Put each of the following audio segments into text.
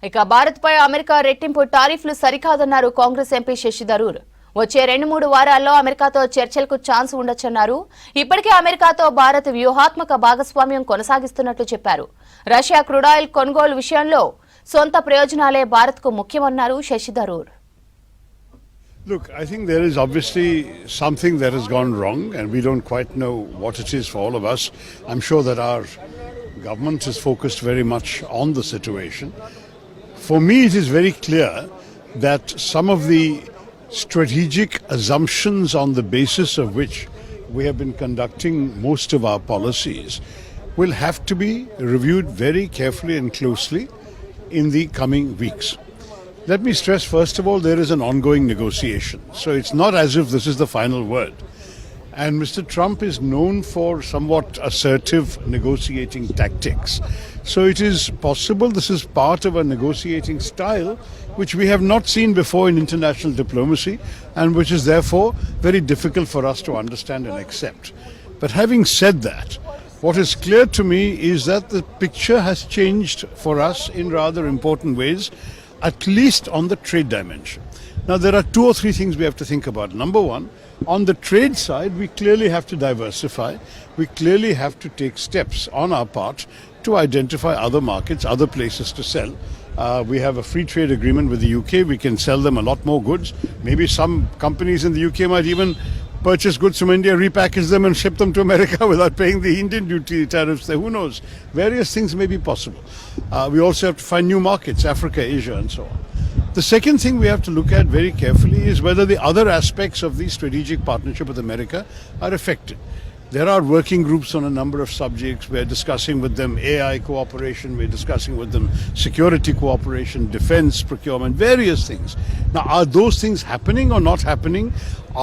ఇక భారత్ పై అమెరికా రెట్టింపు టారిఫ్లు సరికాదన్నారు కాంగ్రెస్ ఎంపీ శశి థరూర్. వచ్చే 2-3 వారాల్లో అమెరికాతో చర్చలకు ఛాన్స్ ఉండొచ్చన్నారు. ఇప్పటికే అమెరికాతో భారత్ వ్యూహాత్మక భాగస్వామ్యం కొనసాగిస్తున్నట్లు చెప్పారు. రష్యా క్రూడాయిల్ కొనుగోలు విషయంలో సొంత ప్రయోజనాలే భారత్కు ముఖ్యమన్నారు Shashi Tharoor. Look, I think there is obviously something that has gone wrong and we don't quite know what it is for all of us. I'm sure that our government is focused very much on the situation. For me, it is very clear that some of the strategic assumptions on the basis of which we have been conducting most of our policies will have to be reviewed very carefully and closely in the coming weeks. Let me stress, first of all, there is an ongoing negotiation. So it's not as if this is the final word. And Mr. Trump is known for somewhat assertive negotiating tactics. So it is possible this is part of a negotiating style which we have not seen before in international diplomacy and which is therefore very difficult for us to understand and accept. But having said that, what is clear to me is that the picture has changed for us in rather important ways, at least on the trade dimension. Now, there are 2 or 3 things we have to think about. Number one, on the trade side, we clearly have to diversify. We clearly have to take steps on our part to identify other markets, other places to sell. We have a free trade agreement with the UK. We can sell them a lot more goods. Maybe some companies in the UK might even purchase goods from India, repackage them and ship them to America without paying the Indian duty tariffs there. Who knows? Various things may be possible. We also have to find new markets, Africa, Asia and so on. The second thing we have to look at very carefully is whether the other aspects of the strategic partnership with America are affected. There are working groups on a number of subjects. We're discussing with them AI cooperation, we're discussing with them security cooperation, defense procurement, various things. Now, are those things happening or not happening?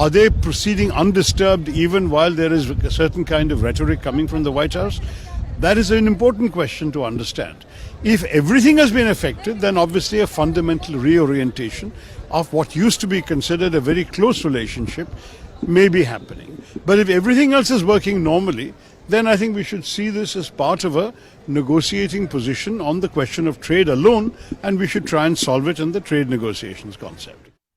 Are they proceeding undisturbed even while there is a certain kind of rhetoric coming from the White House? That is an important question to understand. If everything has been affected, then obviously a fundamental reorientation of what used to be considered a very close relationship may be happening. But if everything else is working normally, then I think we should see this as part of a negotiating position on the question of trade alone, and we should try and solve it in the trade negotiations concept.